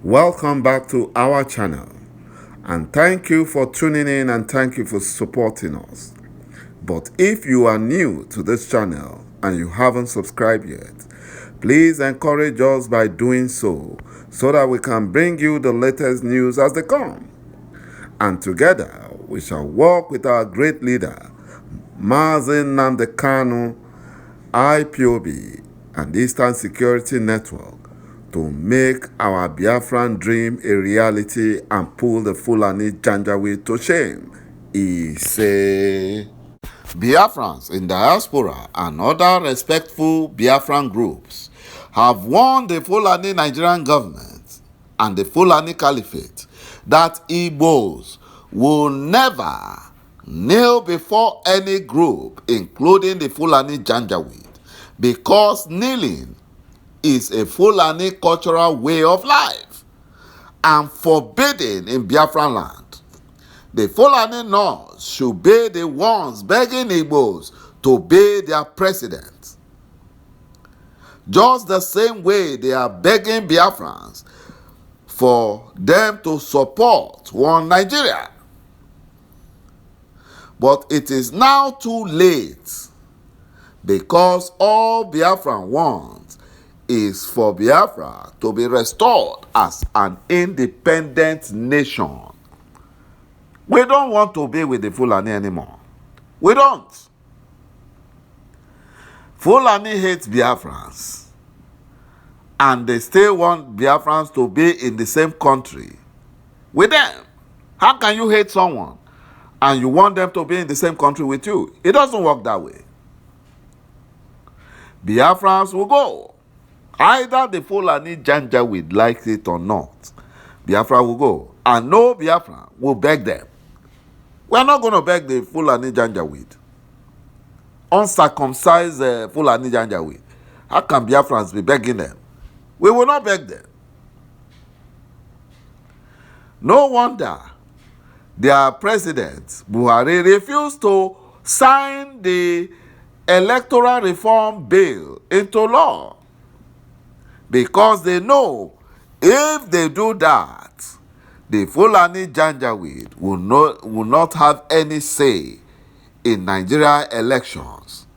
Welcome back to our channel, and thank you for tuning in and thank you for supporting us. But if you are new to this channel and you haven't subscribed yet, please encourage us by doing so that we can bring you the latest news as they come. And together we shall work with our great leader, ŁXÌ Nnamdi Kanu, IPOB, and Eastern Security Network to make our Biafran dream a reality and pull the Fulani Janjaweed to shame. He said, Biafrans in diaspora and other respectful Biafran groups have warned the Fulani Nigerian government and the Fulani Caliphate that Igbos will never kneel before any group, including the Fulani Janjaweed, because kneeling is a Fulani cultural way of life and forbidden in Biafran land. The Fulani North should be the ones begging Igbos to obey their president, just the same way they are begging Biafrans for them to support one Nigeria. But it is now too late, because all Biafran wants is for Biafra to be restored as an independent nation. We don't want to be with the Fulani anymore. We don't. Fulani hates Biafrans, and they still want Biafrans to be in the same country with them. How can you hate someone and you want them to be in the same country with you? It doesn't work that way. Biafrans will go. Either the Fulani Janjaweed likes it or not, Biafra will go. And no Biafra will beg them. We are not going to beg the Fulani Janjaweed. Uncircumcised Fulani Janjaweed. How can Biafrans be begging them? We will not beg them. No wonder their president, Buhari, refused to sign the electoral reform bill into law, because they know if they do that, the Fulani Janjaweed will not have any say in Nigeria elections.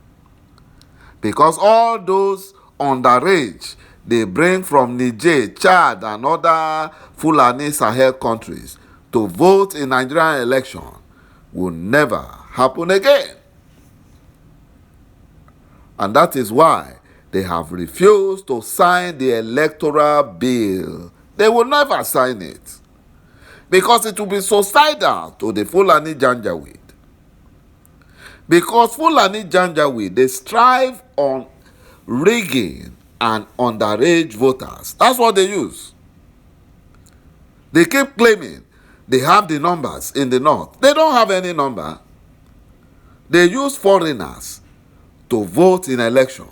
Because all those underage they bring from Niger, Chad, and other Fulani Sahel countries to vote in Nigerian election will never happen again. And that is why they have refused to sign the electoral bill. They will never sign it, because it will be suicidal to the Fulani Janjaweed. Because Fulani Janjaweed, they strive on rigging and underage voters. That's what they use. They keep claiming they have the numbers in the north. They don't have any number. They use foreigners to vote in election.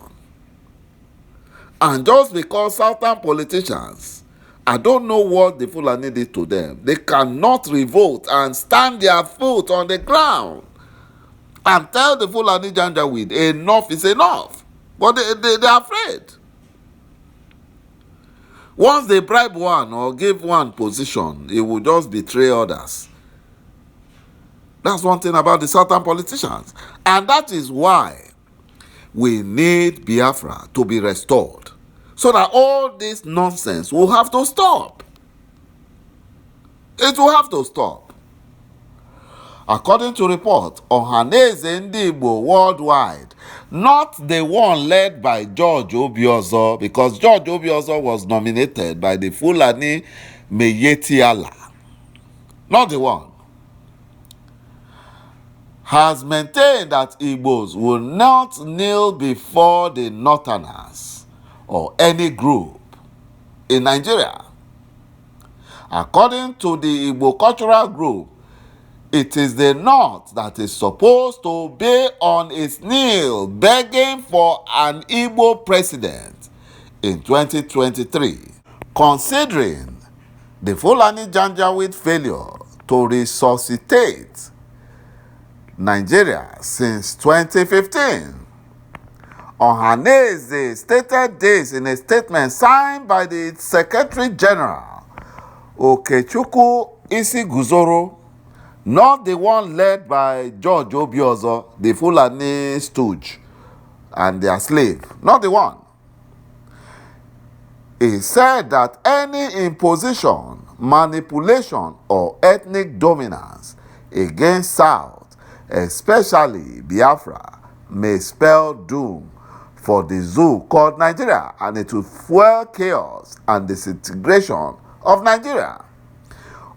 And just because southern politicians, I don't know what the Fulani did to them, they cannot revolt and stand their foot on the ground and tell the Fulani Janjaweed enough is enough. But they are afraid. Once they bribe one or give one position, it will just betray others. That's one thing about the southern politicians. And that is why we need Biafra to be restored, so that all this nonsense will have to stop. It will have to stop. According to report, Ọ̀hàneze Ndị Igbo worldwide, not the one led by George Obiozor, because George Obiozor was nominated by the Fulani Meyetiala, not the one, has maintained that Igbos will not kneel before the Northerners or any group in Nigeria. According to the Igbo cultural group, it is the North that is supposed to be on its knee begging for an Igbo president in 2023. Considering the Fulani Janjaweed failure to resuscitate Nigeria since 2015, Ọ̀hàneze stated this in a statement signed by the Secretary General ɁXÌɁ, not the one led by George Obiozor, the Fulani stooge and their slave, not the one. He said that any imposition, manipulation, or ethnic dominance against South, especially Biafra, may spell doom for the zoo called Nigeria, and it will fuel chaos and disintegration of Nigeria.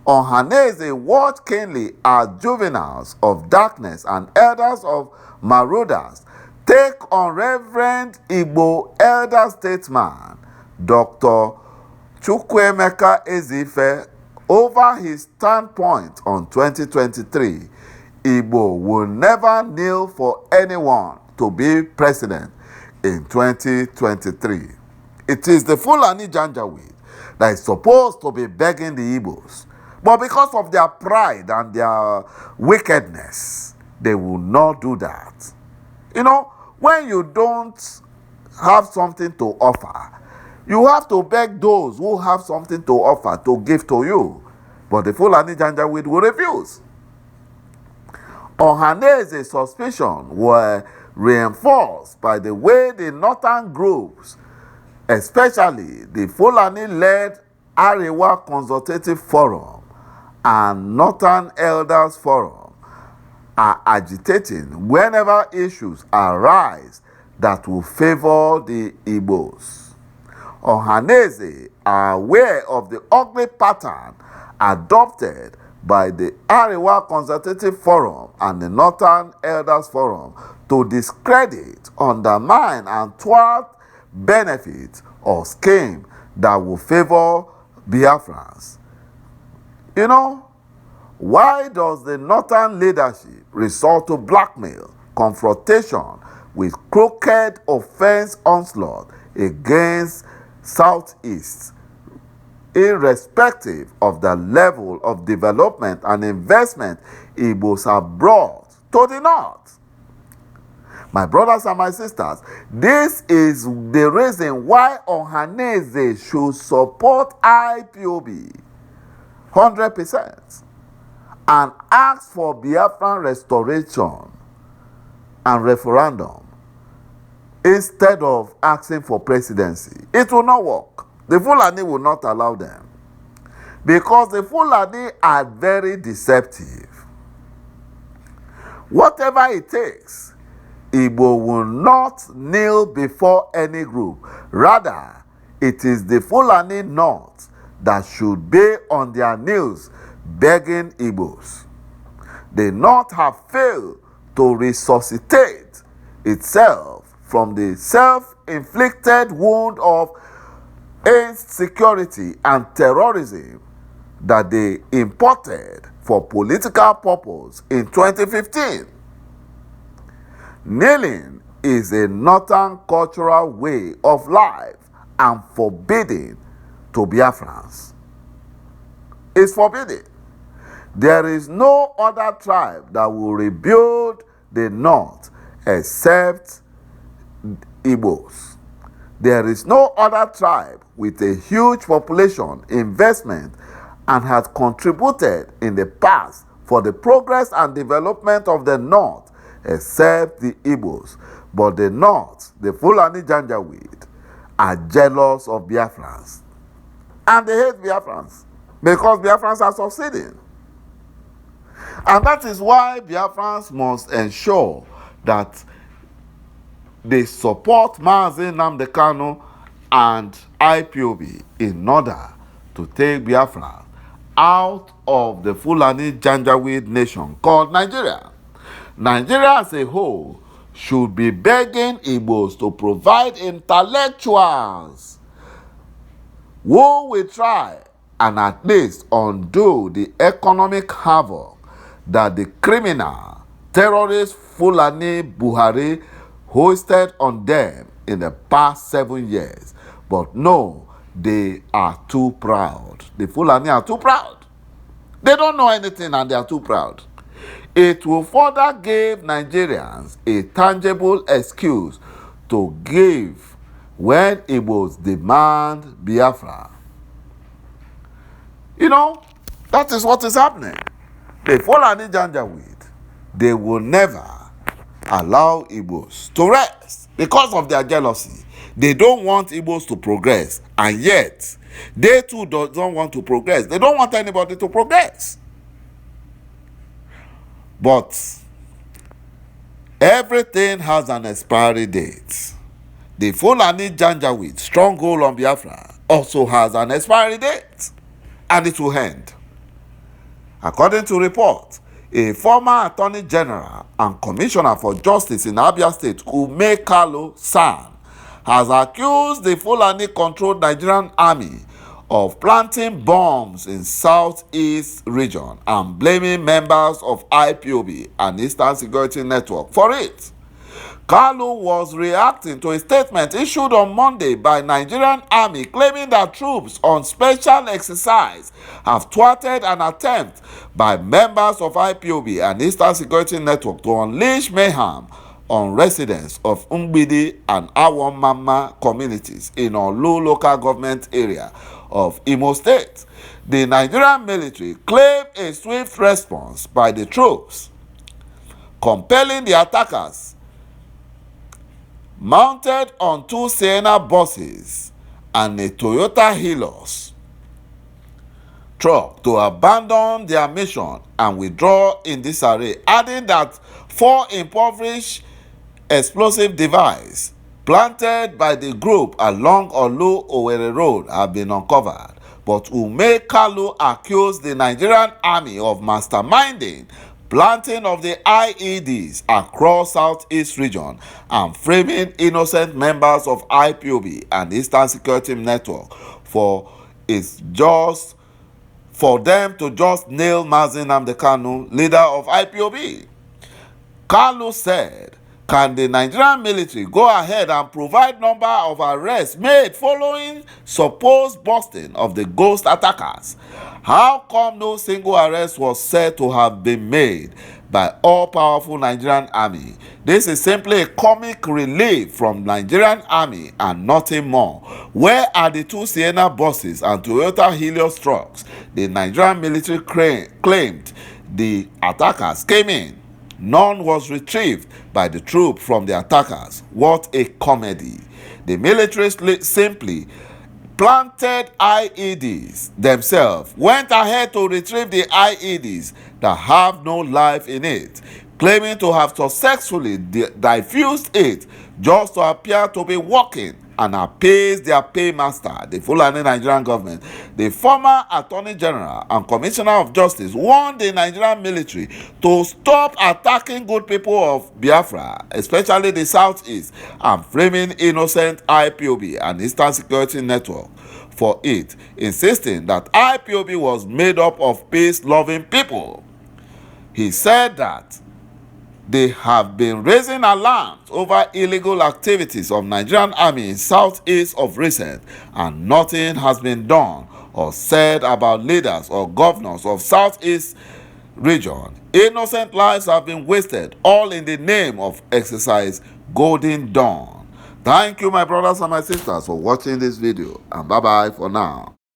Ohanaeze watched keenly as juveniles of darkness and elders of marauders take on Reverend Igbo elder statesman Dr. Chukwuemeka Ezeife over his standpoint on 2023. Igbo will never kneel for anyone to be president in 2023. It is the Fulani Janjaweed that is supposed to be begging the Igbos. But because of their pride and their wickedness, they will not do that. You know, when you don't have something to offer, you have to beg those who have something to offer to give to you. But the Fulani Janjaweed will refuse. Ohanese's suspicions were reinforced by the way the northern groups, especially the Fulani-led Arewa Consultative Forum and Northern Elders Forum, are agitating whenever issues arise that will favor the Igbos. Ohanese are aware of the ugly pattern adopted by the Arewa Consultative Forum and the Northern Elders Forum to discredit, undermine, and thwart benefits or scheme that will favor Biafrans. You know, why does the Northern leadership resort to blackmail, confrontation with crooked offense onslaught against Southeast, irrespective of the level of development and investment Igbos have brought to the North? My brothers and my sisters, this is the reason why Ohanese should support IPOB 100% and ask for Biafran restoration and referendum instead of asking for presidency. It will not work. The Fulani will not allow them, because the Fulani are very deceptive. Whatever it takes, Igbo will not kneel before any group. Rather, it is the Fulani North that should be on their knees begging Igbos. The North have failed to resuscitate itself from the self-inflicted wound of insecurity and terrorism that they imported for political purpose in 2015. Kneeling is a northern cultural way of life and forbidden to Biafrans. It's forbidden. There is no other tribe that will rebuild the North except Igbos. There is no other tribe with a huge population, investment, and has contributed in the past for the progress and development of the North except the Igbos. But the North, the Fulani Janjaweed, are jealous of Biafrans. And they hate Biafrans because Biafrans are succeeding. And that is why Biafrans must ensure that they support Mazi Nnamdi Kanu and IPOB in order to take Biafra out of the Fulani Janjaweed nation called Nigeria. Nigeria as a whole should be begging Igbos to provide intellectuals who will try and at least undo the economic havoc that the criminal, terrorist Fulani Buhari hoisted on them in the past 7 years. But no, they are too proud. The Fulani are too proud. They don't know anything and they are too proud. It will further give Nigerians a tangible excuse to give when Igbos demand Biafra. You know, that is what is happening. The Fulani Janjaweed, they will never allow Igbos to rest because of their jealousy. They don't want Igbos to progress, and yet they too don't want to progress. They don't want anybody to progress. But everything has an expiry date. The Fulani Janjaweed stronghold on Biafra also has an expiry date, and it will end. According to reports, a former Attorney General and Commissioner for Justice in Abia State, ŁKÞİ, has accused the Fulani-controlled Nigerian army of planting bombs in Southeast region and blaming members of IPOB and Eastern Security Network for it. Kalu was reacting to a statement issued on Monday by Nigerian army claiming that troops on special exercise have thwarted an attempt by members of IPOB and Eastern Security Network to unleash mayhem on residents of Mgbidi and Awamama communities in Olu local government area of Imo State. The Nigerian military claimed a swift response by the troops, compelling the attackers mounted on 2 Sienna buses and a Toyota Hilux truck to abandon their mission and withdraw in disarray, adding that 4 impoverished explosive devices planted by the group along Olu-Owerri Road have been uncovered. But ŁKÞİ accused the Nigerian army of masterminding planting of the IEDs across Southeast region and framing innocent members of IPOB and Eastern Security Network for them to just nail Mazi Nnamdi Kanu, leader of IPOB. Kalu said, "Can the Nigerian military go ahead and provide number of arrests made following supposed busting of the ghost attackers? How come no single arrest was said to have been made by all-powerful Nigerian army? This is simply a comic relief from Nigerian army and nothing more. Where are the 2 Sienna buses and Toyota Hilux trucks the Nigerian military claimed the attackers came in? None was retrieved by the troops from the attackers. What a comedy. The military simply planted IEDs themselves, went ahead to retrieve the IEDs that have no life in it, claiming to have successfully diffused it just to appear to be working and appease their paymaster, the Fulani Nigerian government." The former Attorney General and Commissioner of Justice warned the Nigerian military to stop attacking good people of Biafra, especially the Southeast, and framing innocent IPOB and Eastern Security Network for it, insisting that IPOB was made up of peace-loving people. He said that they have been raising alarms over illegal activities of Nigerian army in Southeast of recent, and nothing has been done or said about leaders or governors of Southeast region. Innocent lives have been wasted, all in the name of exercise Golden Dawn. Thank you, my brothers and my sisters, for watching this video, and bye-bye for now.